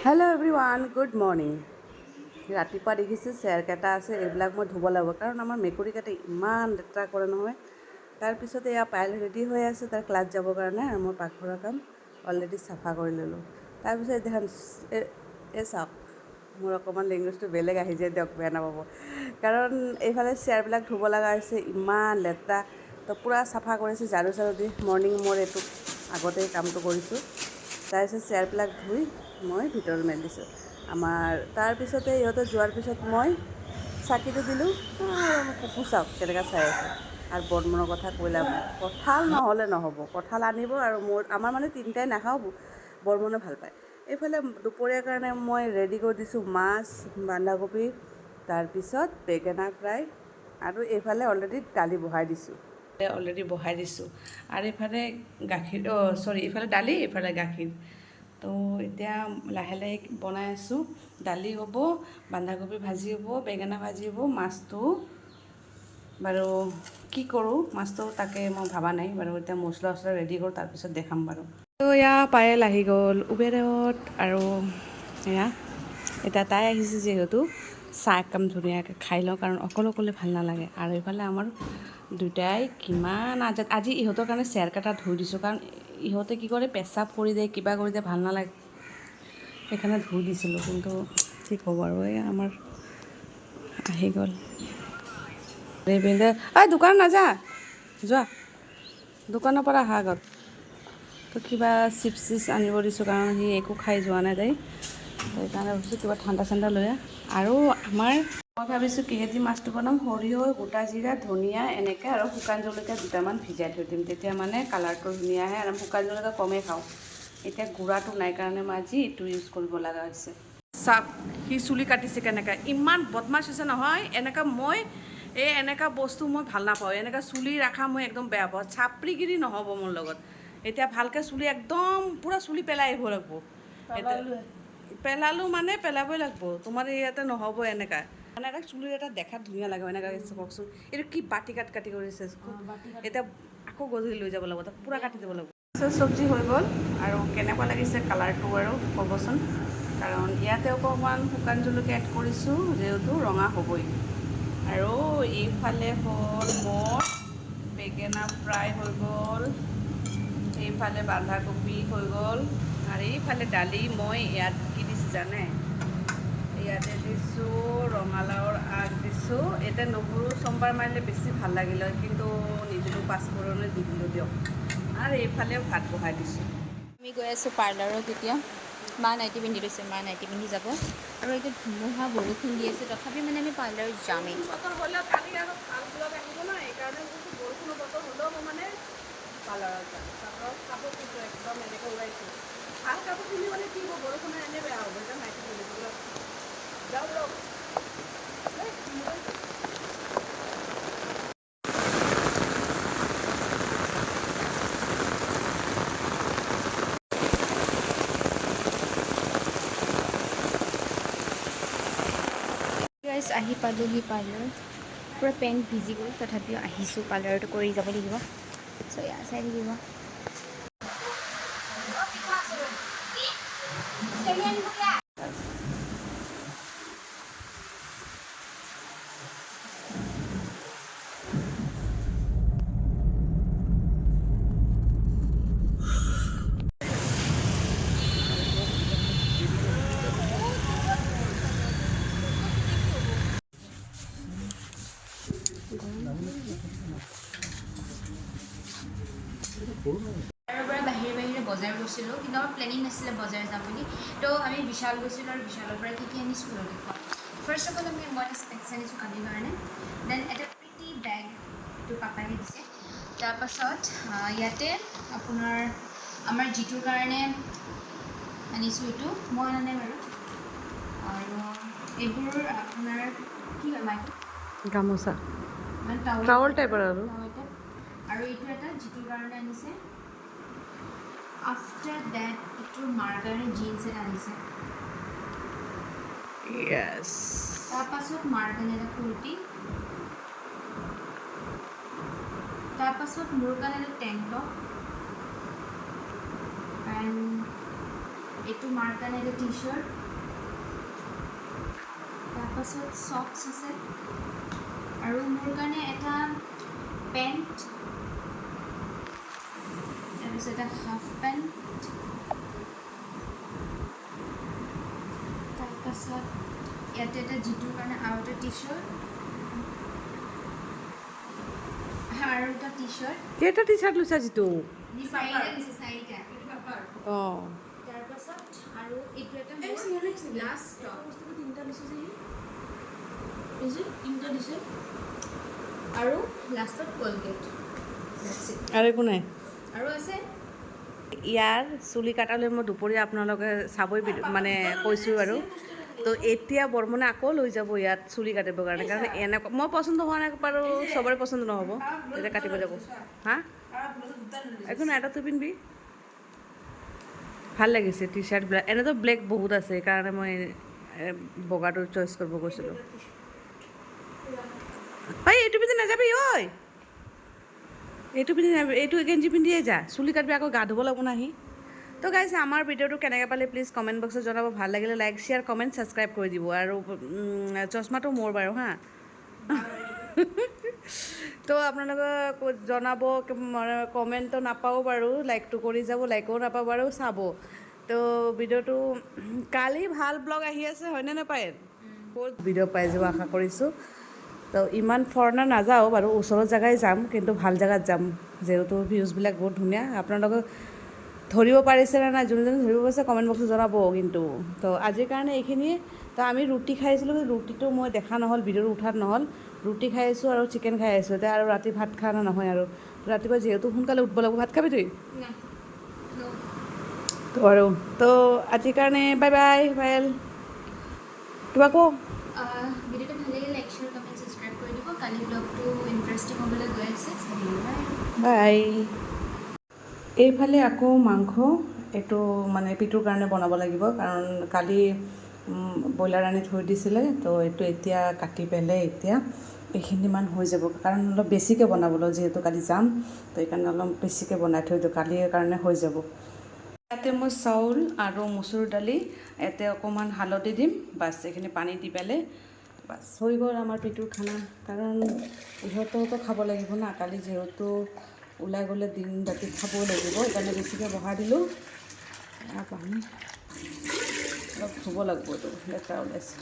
Hello' everyone, good morning. ৰাতিপুৱা দেখিছোঁ চেয়াৰকেইটা আছে, এইবিলাক মই ধুব লাগিব, কাৰণ আমাৰ মেকুৰীকেইটা ইমান লেতেৰা কৰে নহয়। তাৰপিছতে এয়া পাইল ৰেডি হৈ আছে তাৰ ক্লাছ যাবৰ কাৰণে, আৰু মই পাকঘৰৰ কাম অলৰেডি চাফা কৰি ল'লোঁ। তাৰপিছত এতিয়া এই চাওক, মোৰ অকণমান লেংগুৱেজটো বেলেগ আহি যায়, দিয়ক বেয়া নাপাব। কাৰণ এইফালে চেয়াৰবিলাক ধুব লগা হৈছে, ইমান লেতেৰা। তো পূৰা চাফা কৰিছোঁ ঝাৰু চাৰু দি। মৰ্ণিং মোৰ এইটো আগতেই কামটো কৰিছোঁ। তাৰপিছত চেয়াৰবিলাক ধুই মই ভিতৰত মেলি দিছোঁ আমাৰ। তাৰপিছতে ইহঁতে যোৱাৰ পিছত মই চাকিটো দিলোঁ, আৰু কুকু চাওক কেনেকৈ চাই আছে। আৰু বৰ্তমানৰ কথা কৈ লাভ নাই, কঁঠাল নহ'লে নহ'ব, কঁঠাল আনিব। আৰু আমাৰ মানে তিনিটাই নাখাওঁ, বৰ্মনে ভাল পায়। এইফালে দুপৰীয়াৰ কাৰণে মই ৰেডি কৰি দিছোঁ মাছ, বন্ধাকবি, তাৰপিছত বেঙেনা ফ্ৰাই, আৰু এইফালে অলৰেডি দালি বহাই দিছোঁ। আৰু এইফালে গাখীৰ, এইফালে দালি, এইফালে গাখীৰ। তো এতিয়া লাহে লাহে বনাই আছোঁ। দালি হ'ব, বন্ধাকবি ভাজি হ'ব, বেঙেনা ভাজি হ'ব, মাছটো বাৰু কি কৰোঁ, মাছটো তাকে মই ভবা নাই বাৰু। এতিয়া মছলা চছলা ৰেডি কৰোঁ, তাৰপিছত দেখাম বাৰু। তো এয়া পায়েল আহি গ'ল উবেৰত, আৰু এয়া এতিয়া তাই আহিছে যিহেতু চাহ একদম ধুনীয়াকৈ খাই লওঁ, কাৰণ অকলে অকলে ভাল নালাগে। আৰু এইফালে আমাৰ দুটাই কিমান আজি ইহঁতৰ কাৰণে চেয়াৰকেইটা ধুই দিছোঁ, কাৰণ ইহঁতে কি কৰে, পেচাব কৰি দিয়ে, কিবা কৰি দিয়ে, ভাল নালাগে। সেইকাৰণে ধুই দিছিলোঁ, কিন্তু কি ক'ব আৰু, এই আমাৰ আহি গ'ল। দোকান নাযা, যোৱা দোকানৰ পৰা আহা আগত। তো কিবা চিপছ চিপছ আনিব দিছোঁ, কাৰণ সি একো খাই যোৱা নাই তাই। সেইকাৰণে ভাবিছোঁ কিবা ঠাণ্ডা চাণ্ডা লৈ আহ। আৰু মই ভাবিছোঁ কিহেদি মাছটো বনাম, সৰিয়হ, গোটা জিৰা, ধনিয়া এনেকৈ, আৰু শুকান জলকীয়া দুটামান ভিজাই থৈ দিম, তেতিয়া মানে কালাৰটো ধুনীয়া আহে। আৰু শুকান জলকীয়া কমেই খাওঁ, এতিয়া গুড়াটো নাই কাৰণে মই আজি এইটো ইউজ কৰিব লগা হৈছে। চাওক সি চুলি কাটিছে কেনেকৈ, ইমান বদমাছ হৈছে নহয়। এনেকুৱা বস্তু মই ভাল নাপাওঁ, এনেকুৱা চুলি ৰখা মই একদম বেয়া পাওঁ। চাপৰিগিৰি নহ'ব মোৰ লগত। এতিয়া ভালকৈ চুলি একদম পূৰা চুলি পেলাই আহিব লাগিব। পেলালোঁ মানে পেলাবই লাগিব, তোমাৰ ইয়াতে নহ'ব এনেকুৱা। মানে চুলিৰ এটা দেখাত ধুনীয়া লাগে, এনেকৈ কওকচোন। এইটো কি বাতি কাটি কৰিছে, এতিয়া আকৌ গধূলি লৈ যাব লাগিব, তাক পূৰা কাটি দিব লাগিব। চব্জি হৈ গ'ল, আৰু কেনেকুৱা লাগিছে কালাৰটো আৰু ক'বচোন। কাৰণ ইয়াতে অকণমান শুকান জলকীয়া এড কৰিছোঁ, যিহেতু ৰঙা হ'বই। আৰু এইফালে হ'ল মোৰ বেঙেনা ফ্ৰাই হৈ গ'ল, এইফালে বন্ধাকবি হৈ গ'ল, আৰু এইফালে দালি মই ইয়াত কি দিছোঁ জানে, ইয়াতে দিছোঁ ৰঙালাওৰ আগ দিছোঁ। এতিয়া নহৰু চম্বাৰ মাৰিলে বেছি ভাল লাগিলে, কিন্তু নিদিলোঁ, পাঁচফোৰণে দি দিলোঁ দিয়ক। আৰু এইফালেও ভাত বহাই দিছোঁ। আমি গৈ আছোঁ পাৰ্লাৰত। এতিয়া মা নাইটি পিন্ধি লৈছে, মা নাইটি পিন্ধি যাব। আৰু এতিয়া ধুমুহা বৰষুণ দি আছে, তথাপি মানে আমি পাৰ্লাৰত যামেই। বতৰ হ'লেও কালি আৰু ভাল ব্লগ আহিব ন, এইকাৰণে বৰষুণৰ বতৰ হ'লেও মই মানে পাৰ্লাৰত যাম। পাৰ্লাৰত কাপোৰ পিন্ধো, একদম এনেকৈ ওলাইছোঁ। ভাল কাপোৰ পিন্ধি মানে কি হ'ব, বৰষুণে এনেই বেয়া হ'ব, এতিয়া নাইটি পিন্ধিবলৈ যাওঁ লওক। গাইজ আহি পালোহি পাৰ্লাৰ, পূৰা পেণ্ট ভিজি গ'ল, তথাপিও আহিছোঁ, পাৰ্লাৰটো কৰি যাব লাগিব। চ' এয়া চাই থাকিব। তাৰ পৰা বাহিৰে বজাৰ গৈছিলোঁ, কিন্তু আমাৰ প্লেনিং নাছিলে বজাৰ যাম বুলি। তো আমি বিশাল গৈছিলোঁ, আৰু বিশালৰ পৰা কি কি আনিছোঁ লৈ দেখুৱাম। ফাৰ্ষ্ট অফ অল মই স্পেক্স আনিছোঁ কালিৰ কাৰণে। দেন এটা প্ৰিটি বেগ, এইটো পাপাই দিছে। তাৰপাছত ইয়াতে আপোনাৰ আমাৰ যিটোৰ কাৰণে আনিছোঁ, এইটো মই অনা নাই বাৰু। আৰু এইবোৰ আপোনাৰ কি হয় মাইকী গামোচা, মানে টাৱল টাইপৰ আৰু। আৰু এইটো এটা যিটোৰ কাৰণে আনিছে। আফটাৰ ডেট এইটোৰ মাৰ কাৰণে জিন্স এটা আনিছে। য়েছ। তাৰপাছত মাৰ কাৰণে এটা কুৰ্তি, তাৰপাছত মোৰ কাৰণে এটা টেংক টপ, এণ্ড এইটো মাৰ কাৰণে এটা টি চাৰ্ট, তাৰপাছত চক্স আছে, আৰু মোৰ কাৰণে এটা পেণ্ট, তাৰপিছত এটা হাফ পেণ্ট, তাৰপাছত ইয়াতে এটা জিতুৰ কাৰণে আৰু এটা টি চাৰ্ট আৰু এটা টি চাৰ্ট। কেইটা টি চাৰ্ট লৈছা যিটো? চাৰিটা দিছে, চাৰিটা। অঁ তাৰপাছত আৰু এইটো এটা লাষ্ট টপ আৰু লাষ্টত কলগেট। আৰু একো নাই? আৰু আছে ইয়াৰ চুলি কাটালৈ মই দুপৰীয়া আপোনালোকে চাবই মানে কৈছোঁ আৰু। তো এতিয়া বৰ্মনে আকৌ লৈ যাব ইয়াত চুলি কাটিবৰ কাৰণে, কাৰণ এনেকুৱা মই পচন্দ হোৱা নাই বাৰু, চবৰে পচন্দ নহ'ব, তেতিয়া কাটিব যাব। হা একো নাই, এটা তই পিন্ধিবি, ভাল লাগিছে টি চাৰ্টবিলাক। এনেতো ব্লেক বহুত আছে, সেইকাৰণে মই বগাটো চইচ কৰিব গৈছিলোঁ। ভাই এইটো পিন্ধি নাযাবি ঐ, এইটো পিন্ধি নাযাবি, এইটো গেঞ্জি পিন্ধিয়ে যা, চুলি কাটিবি আকৌ গা ধুব লাগিব নাহি। তো গাইছে আমাৰ ভিডিঅ'টো কেনেকৈ পালে প্লিজ কমেণ্ট বক্সত জনাব। ভাল লাগিলে লাইক শ্বেয়াৰ কমেণ্ট ছাবস্ক্ৰাইব কৰি দিব। আৰু চশমাটো মোৰ বাৰু হা। তো আপোনালোকে জনাব, কমেণ্টটো নাপাওঁ বাৰু, লাইকটো কৰি যাব, লাইকো নাপাওঁ বাৰু, চাব। তো ভিডিঅ'টো কালি ভাল ব্লগ আহি আছে হয়নে নাপায়? ক'ত ভিডিঅ' পাই যাব আশা কৰিছোঁ। তো ইমান ফৰেনাৰ নাযাওঁ বাৰু, ওচৰৰ জেগাই যাম, কিন্তু ভাল জেগাত যাম, যিহেতু ভিউজবিলাক বহুত ধুনীয়া। আপোনালোকে ধৰিব পাৰিছে নে নাই? যোনে যোনে ধৰিব পাৰিছে কমেণ্ট বক্সত জনাব কিন্তু। তো আজিৰ কাৰণে এইখিনিয়ে। তো আমি ৰুটি খাইছিলোঁ, ৰুটিটো মই দেখা নহ'ল, ভিডিঅ'টো উঠাত নহ'ল। ৰুটি খাই আছোঁ আৰু চিকেন খাই আছোঁ এতিয়া, আৰু ৰাতি ভাত খোৱা নহয় আৰু। ৰাতিপুৱা যিহেতু সোনকালে উঠিব লাগিব। ভাত খাবি তুই? তো আৰু তো আজিৰ কাৰণে বাই বাই পায়েল, কিবা কওঁ? ভিডিঅ'টো ভাল লাগিলে লাইক শ্বেয়াৰ কমেণ্ট ছাবস্ক্ৰাইব কৰি দিব। কালি ব্লগটো ইণ্টাৰেষ্টিং হ'বলৈ গৈ আছে। বাই। এইফালে আকৌ মাংস, এইটো মানে পিটোৰ কাৰণে বনাব লাগিব, কাৰণ কালি ব্ৰইলাৰ আনি থৈ দিছিলে। তো এইটো এতিয়া কাটি পেলাই এতিয়া এইখিনিমান হৈ যাব, কাৰণ অলপ বেছিকৈ বনাবলৈ, যিহেতু কালি যাম, তো সেইকাৰণে অলপ বেছিকৈ বনাই থৈ দিওঁ, কালিৰ কাৰণে হৈ যাব। ইয়াতে মই চাউল আৰু মচুৰ দালি, ইয়াতে অকণমান হালধি দিম, বাছ এইখিনি পানী দি পেলাই বাছ হৈ গ'ল আমাৰ পিটোৰ খানা। কাৰণ ইহঁতেওতো খাব লাগিব না, কালি যিহেতু ওলাই গ'লে দিন ৰাতি খাবই লাগিব, সেইকাৰণে বেছিকৈ বহাই দিলোঁ। পানী অলপ ধুব লাগিব, এইটো লেতেৰা ওলাইছে।